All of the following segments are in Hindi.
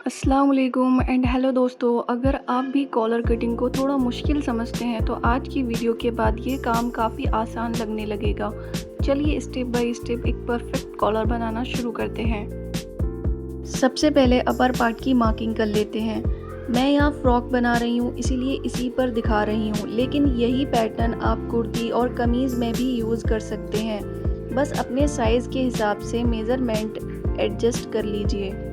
अस्सलाम वालेकुम एंड हेलो दोस्तों। अगर आप भी कॉलर कटिंग को थोड़ा मुश्किल समझते हैं तो आज की वीडियो के बाद ये काम काफ़ी आसान लगने लगेगा। चलिए स्टेप बाय स्टेप एक परफेक्ट कॉलर बनाना शुरू करते हैं। सबसे पहले अपर पार्ट की मार्किंग कर लेते हैं। मैं यहाँ फ्रॉक बना रही हूँ इसीलिए इसी पर दिखा रही हूँ, लेकिन यही पैटर्न आप कुर्ती और कमीज़ में भी यूज़ कर सकते हैं। बस अपने साइज़ के हिसाब से मेज़रमेंट एडजस्ट कर लीजिए।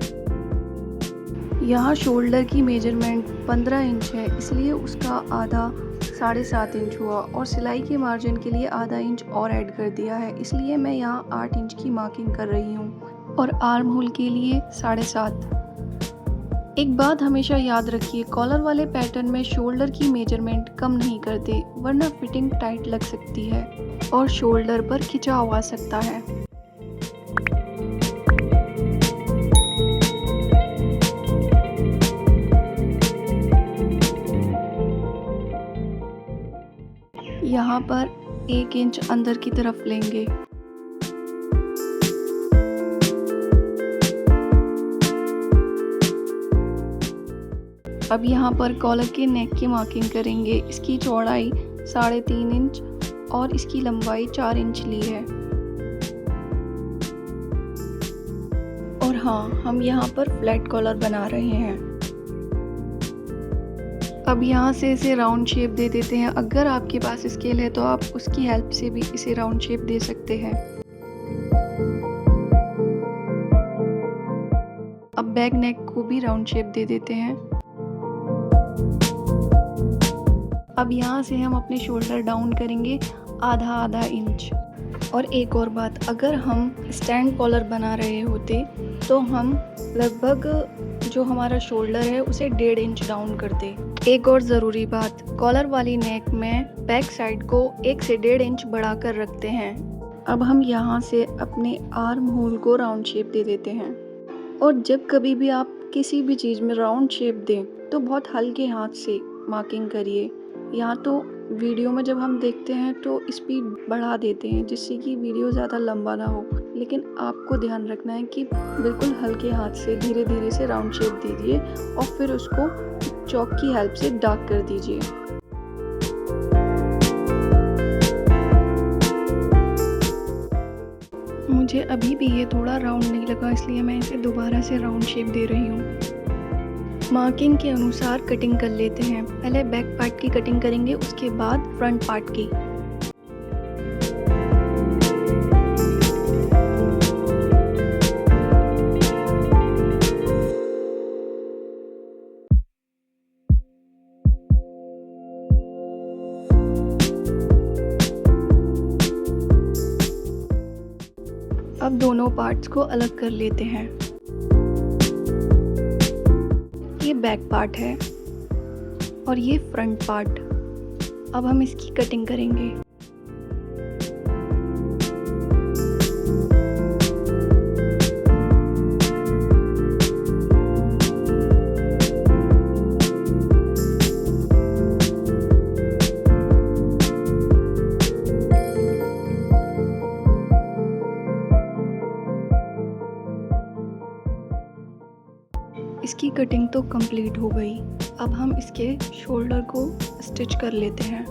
यहाँ शोल्डर की मेजरमेंट 15 इंच है, इसलिए उसका आधा 7.5 इंच हुआ और सिलाई के मार्जिन के लिए आधा इंच और ऐड कर दिया है, इसलिए मैं यहाँ 8 इंच की मार्किंग कर रही हूँ और आर्म होल के लिए 7.5। एक बात हमेशा याद रखिए, कॉलर वाले पैटर्न में शोल्डर की मेजरमेंट कम नहीं करते, वरना फिटिंग टाइट लग सकती है और शोल्डर पर खिंचाव आ सकता है। यहाँ पर 1 इंच अंदर की तरफ लेंगे। अब यहाँ पर कॉलर के नेक की मार्किंग करेंगे। इसकी चौड़ाई 3.5 इंच और इसकी लंबाई 4 इंच ली है। और हाँ, हम यहाँ पर फ्लैट कॉलर बना रहे हैं। अब यहाँ से इसे राउंड शेप दे देते हैं। अगर आपके पास स्केल है तो आप उसकी हेल्प से भी इसे राउंड शेप दे सकते हैं। अब बैक नेक को भी राउंड शेप दे देते हैं। अब यहाँ से हम अपने शोल्डर डाउन करेंगे आधा इंच। और एक और बात, अगर हम स्टैंड कॉलर बना रहे होते तो हम लगभग जो हमारा शोल्डर है उसे 1.5 इंच डाउन करते। एक और ज़रूरी बात, कॉलर वाली नेक में बैक साइड को 1 से 1.5 इंच बढ़ा कर रखते हैं। अब हम यहाँ से अपने आर्म होल को राउंड शेप दे देते हैं। और जब कभी भी आप किसी भी चीज़ में राउंड शेप दें तो बहुत हल्के हाथ से मार्किंग करिए। यहाँ तो वीडियो में जब हम देखते हैं तो स्पीड बढ़ा देते हैं जिससे कि वीडियो ज़्यादा लंबा ना हो, लेकिन आपको ध्यान रखना है कि बिल्कुल हल्के हाथ से धीरे धीरे से राउंड शेप दीजिए और फिर उसको चॉक की हेल्प से डार्क कर दीजिए। मुझे अभी भी ये थोड़ा राउंड नहीं लगा, इसलिए मैं इसे दोबारा से राउंड शेप दे रही हूँ। मार्किंग के अनुसार कटिंग कर लेते हैं। पहले बैक पार्ट की कटिंग करेंगे, उसके बाद फ्रंट पार्ट की। अब दोनों पार्ट्स को अलग कर लेते हैं। ये बैक पार्ट है और ये फ्रंट पार्ट। अब हम इसकी कटिंग करेंगे। इसकी कटिंग तो कंप्लीट हो गई। अब हम इसके शोल्डर को स्टिच कर लेते हैं।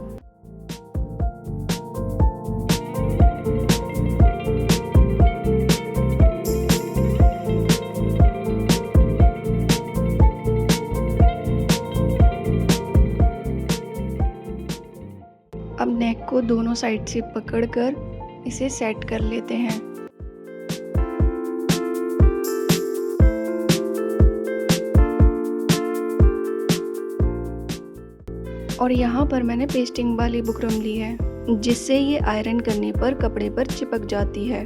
अब नेक को दोनों साइड से पकड़कर इसे सेट कर लेते हैं। और यहाँ पर मैंने पेस्टिंग वाली बुकरम ली है जिससे ये आयरन करने पर कपड़े पर चिपक जाती है।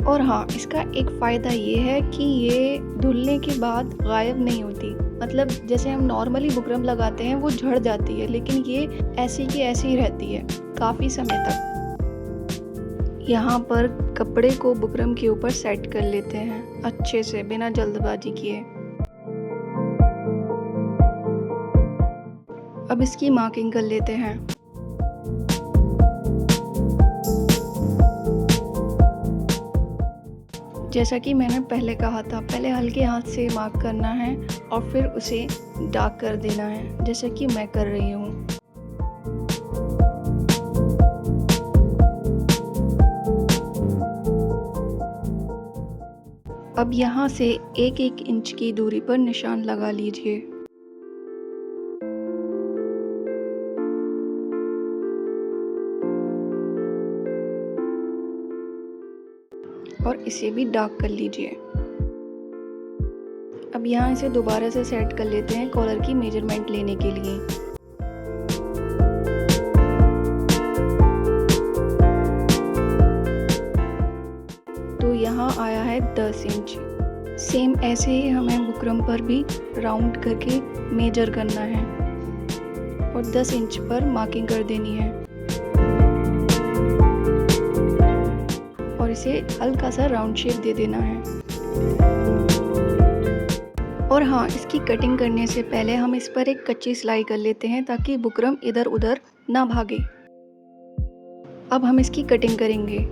और हाँ, इसका एक फ़ायदा ये है कि ये धुलने के बाद गायब नहीं होती। मतलब जैसे हम नॉर्मली बुकरम लगाते हैं वो झड़ जाती है, लेकिन ये ऐसी की ऐसी ही रहती है काफ़ी समय तक। यहाँ पर कपड़े को बुकरम के ऊपर सेट कर लेते हैं अच्छे से, बिना जल्दबाजी किए। अब इसकी मार्किंग कर लेते हैं। जैसा कि मैंने पहले कहा था, पहले हल्के हाथ से मार्क करना है और फिर उसे डार्क कर देना है, जैसा कि मैं कर रही हूँ। अब यहाँ से 1-1 इंच की दूरी पर निशान लगा लीजिए। और इसे भी डार्क कर लीजिए। अब यहाँ इसे दोबारा से सेट कर लेते हैं कॉलर की मेजरमेंट लेने के लिए। तो यहाँ आया है 10 इंच। सेम ऐसे ही हमें बुकरम पर भी राउंड करके मेजर करना है और 10 इंच पर मार्किंग कर देनी है और इसे हल्का सा राउंड शेप दे देना है। और हाँ, इसकी कटिंग करने से पहले हम इस पर एक कच्ची सिलाई कर लेते हैं ताकि बुकरम इधर उधर ना भागे। अब हम इसकी कटिंग करेंगे।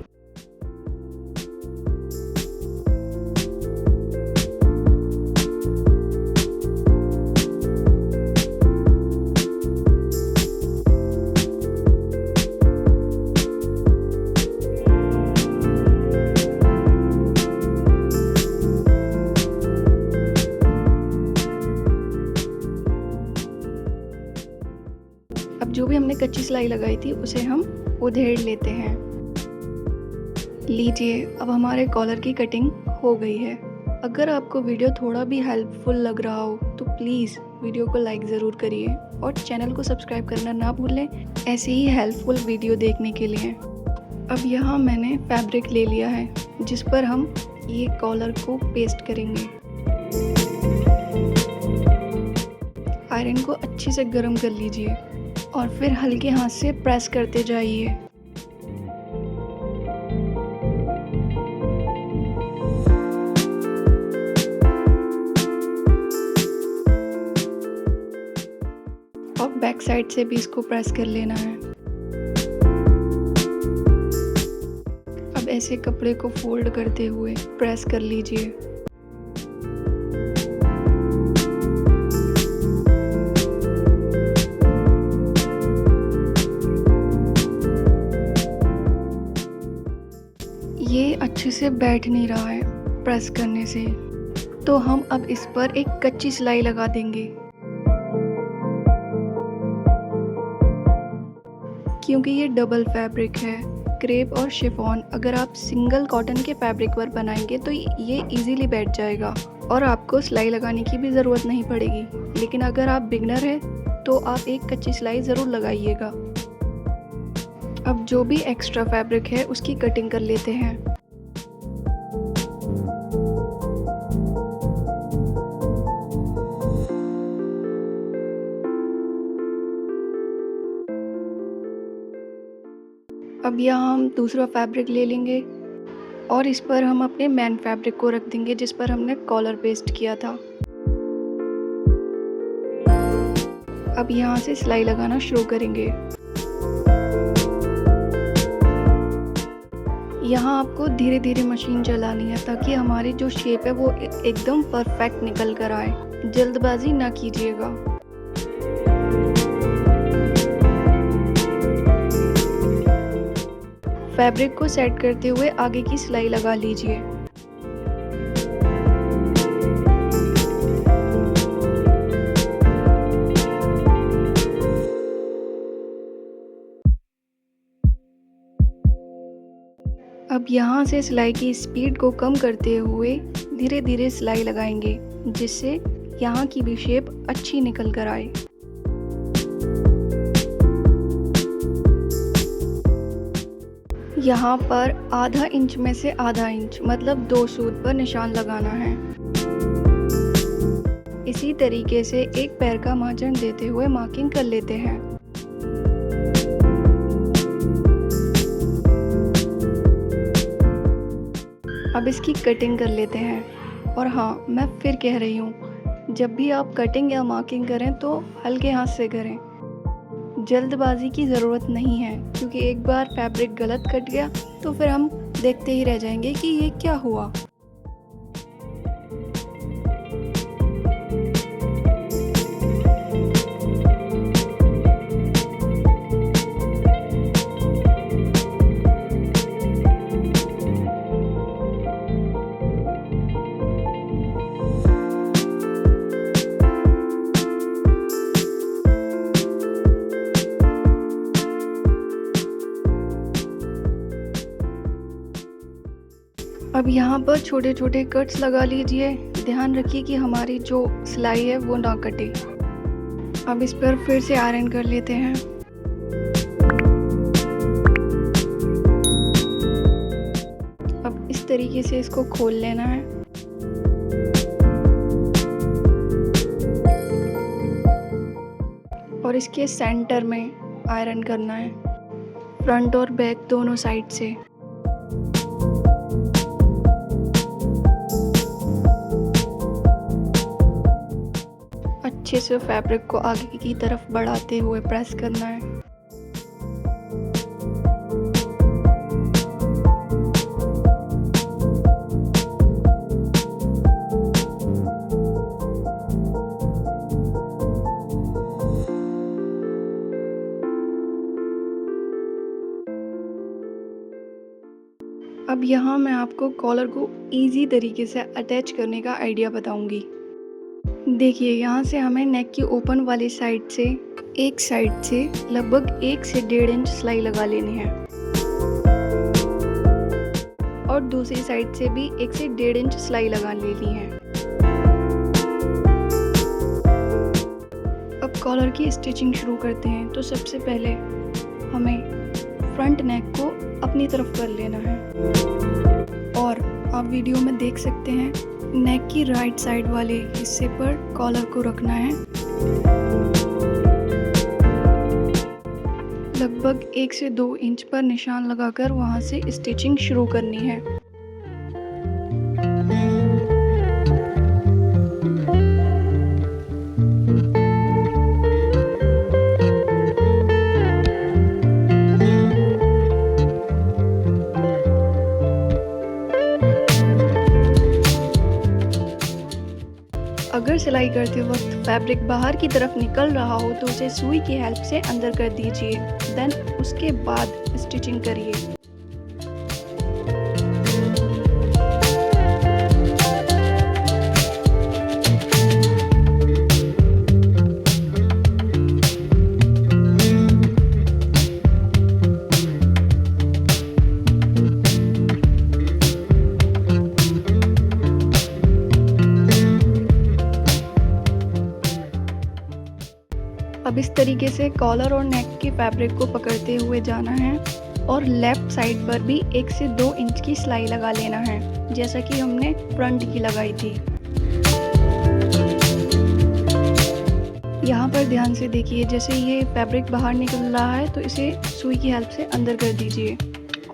अब जो भी हमने कच्ची सिलाई लगाई थी उसे हम उधेड़ लेते हैं। लीजिए, अब हमारे कॉलर की कटिंग हो गई है। अगर आपको वीडियो थोड़ा भी हेल्पफुल लग रहा हो तो प्लीज़ वीडियो को लाइक ज़रूर करिए और चैनल को सब्सक्राइब करना ना भूलें ऐसे ही हेल्पफुल वीडियो देखने के लिए। अब यहाँ मैंने फैब्रिक ले लिया है जिस पर हम ये कॉलर को पेस्ट करेंगे। आयरन को अच्छे से गर्म कर लीजिए और फिर हल्के हाथ से प्रेस करते जाइए। और बैक साइड से भी इसको प्रेस कर लेना है। अब ऐसे कपड़े को फोल्ड करते हुए प्रेस कर लीजिए। ये अच्छे से बैठ नहीं रहा है प्रेस करने से, तो हम अब इस पर एक कच्ची सिलाई लगा देंगे। क्योंकि ये डबल फैब्रिक है, क्रेप और शिफॉन, अगर आप सिंगल कॉटन के फैब्रिक पर बनाएंगे तो ये इजीली बैठ जाएगा और आपको सिलाई लगाने की भी ज़रूरत नहीं पड़ेगी। लेकिन अगर आप बिगनर हैं तो आप एक कच्ची सिलाई ज़रूर लगाइएगा। अब जो भी एक्स्ट्रा फैब्रिक है उसकी कटिंग कर लेते हैं। अब यहाँ हम दूसरा फैब्रिक ले लेंगे और इस पर हम अपने मेन फैब्रिक को रख देंगे जिस पर हमने कॉलर पेस्ट किया था। अब यहाँ से सिलाई लगाना शुरू करेंगे। यहाँ आपको धीरे धीरे मशीन चलानी है ताकि हमारी जो शेप है वो एकदम परफेक्ट निकल कर आए। जल्दबाजी ना कीजिएगा। फैब्रिक को सेट करते हुए आगे की सिलाई लगा लीजिए। अब यहाँ से सिलाई की स्पीड को कम करते हुए धीरे धीरे सिलाई लगाएंगे जिससे यहाँ की भी शेप अच्छी निकल कर आए। यहाँ पर आधा इंच में से आधा इंच मतलब 2 सूत पर निशान लगाना है। इसी तरीके से एक पैर का मार्जिन देते हुए मार्किंग कर लेते हैं। अब इसकी कटिंग कर लेते हैं। और हाँ, मैं फिर कह रही हूँ, जब भी आप कटिंग या मार्किंग करें तो हल्के हाथ से करें। जल्दबाजी की ज़रूरत नहीं है क्योंकि एक बार फैब्रिक गलत कट गया तो फिर हम देखते ही रह जाएंगे कि ये क्या हुआ। अब यहाँ पर छोटे छोटे कट्स लगा लीजिए। ध्यान रखिए कि हमारी जो सिलाई है वो ना कटे। अब इस पर फिर से आयरन कर लेते हैं। अब इस तरीके से इसको खोल लेना है। और इसके सेंटर में आयरन करना है, फ्रंट और बैक दोनों साइड से। अच्छे से फैब्रिक को आगे की तरफ बढ़ाते हुए प्रेस करना है। अब यहाँ मैं आपको कॉलर को इजी तरीके से अटैच करने का आइडिया बताऊंगी। देखिए, यहाँ से हमें नेक की ओपन वाली साइड से एक साइड से लगभग 1 से 1.5 इंच सिलाई लगा लेनी है और दूसरी साइड से भी 1 से 1.5 इंच सिलाई लगा लेनी है। अब कॉलर की स्टिचिंग शुरू करते हैं। तो सबसे पहले हमें फ्रंट नेक को अपनी तरफ कर लेना है और आप वीडियो में देख सकते हैं नेक की राइट साइड वाले हिस्से पर कॉलर को रखना है। लगभग 1 से 2 इंच पर निशान लगाकर वहां से स्टिचिंग शुरू करनी है। अगर सिलाई करते वक्त फैब्रिक बाहर की तरफ निकल रहा हो तो उसे सुई की हेल्प से अंदर कर दीजिए। देन उसके बाद स्टिचिंग करिए। अब इस तरीके से कॉलर और नेक के फैब्रिक को पकड़ते हुए जाना है और लेफ्ट साइड पर भी 1 से 2 इंच की सिलाई लगा लेना है, जैसा कि हमने फ्रंट की लगाई थी। यहाँ पर ध्यान से देखिए, जैसे ये फैब्रिक बाहर निकल रहा है तो इसे सुई की हेल्प से अंदर कर दीजिए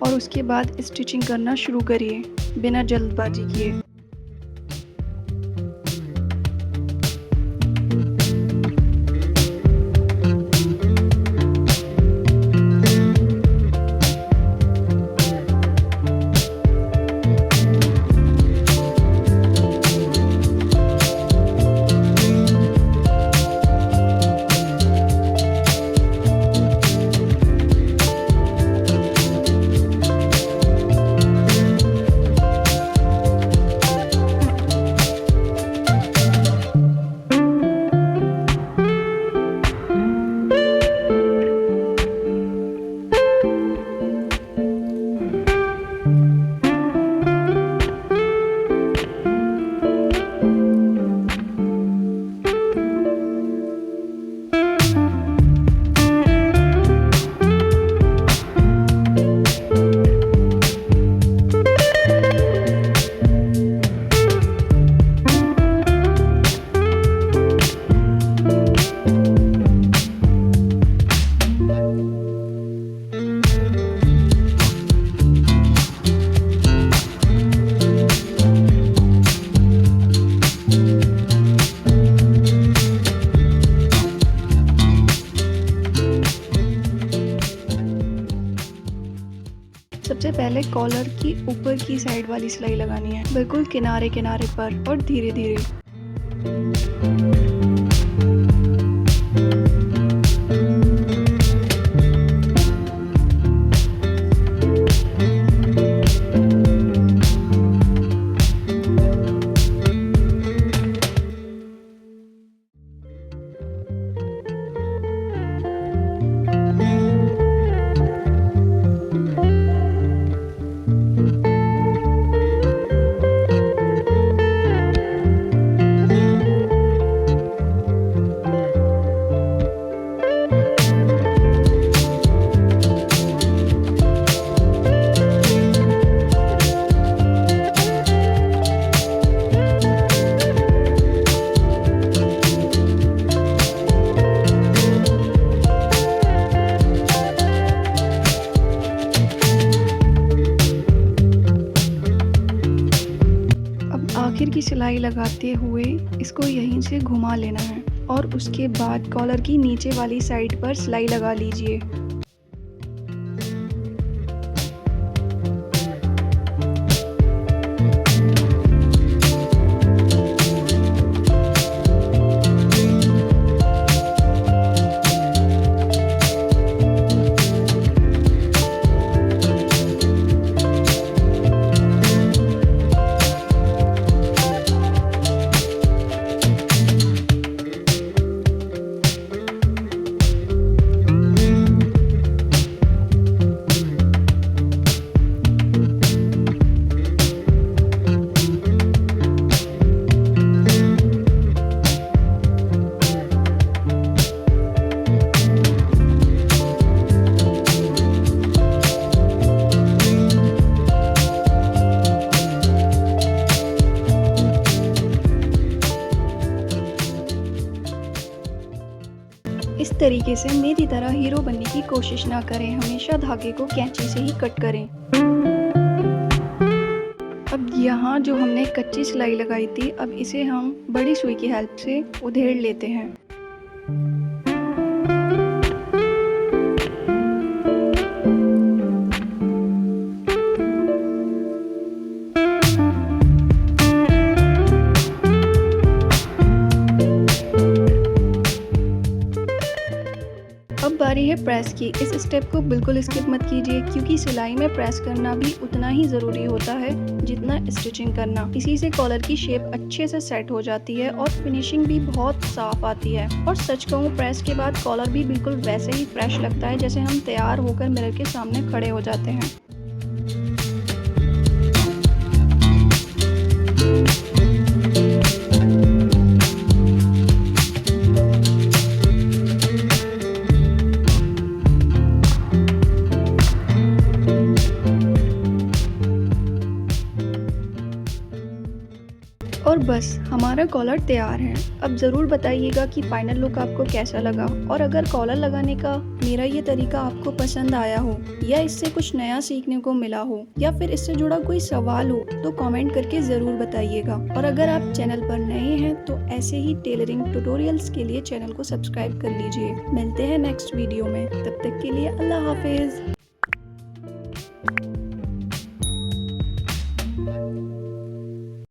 और उसके बाद स्टिचिंग करना शुरू करिए बिना जल्दबाजी किए। सबसे पहले कॉलर की ऊपर की साइड वाली सिलाई लगानी है, बिल्कुल किनारे किनारे पर और धीरे धीरे। लगाते हुए इसको यहीं से घुमा लेना है और उसके बाद कॉलर की नीचे वाली साइड पर सिलाई लगा लीजिए। इस तरीके से मेरी तरह हीरो बनने की कोशिश ना करें, हमेशा धागे को कैंची से ही कट करें। अब यहाँ जो हमने कच्ची सिलाई लगाई थी, अब इसे हम बड़ी सुई की हेल्प से उधेड़ लेते हैं। अब बारी है प्रेस की। इस स्टेप को बिल्कुल स्किप मत कीजिए क्योंकि सिलाई में प्रेस करना भी उतना ही ज़रूरी होता है जितना स्टिचिंग करना। इसी से कॉलर की शेप अच्छे से सेट हो जाती है और फिनिशिंग भी बहुत साफ आती है। और सच कहूँ, प्रेस के बाद कॉलर भी बिल्कुल वैसे ही फ्रेश लगता है जैसे हम तैयार होकर मिरर के सामने खड़े हो जाते हैं। और बस हमारा कॉलर तैयार है। अब ज़रूर बताइएगा कि फाइनल लुक आपको कैसा लगा, और अगर कॉलर लगाने का मेरा ये तरीका आपको पसंद आया हो या इससे कुछ नया सीखने को मिला हो या फिर इससे जुड़ा कोई सवाल हो तो कमेंट करके ज़रूर बताइएगा। और अगर आप चैनल पर नए हैं तो ऐसे ही टेलरिंग ट्यूटोरियल्स के लिए चैनल को सब्सक्राइब कर लीजिए। मिलते हैं नेक्स्ट वीडियो में, तब तक के लिए अल्लाह हाफिज़।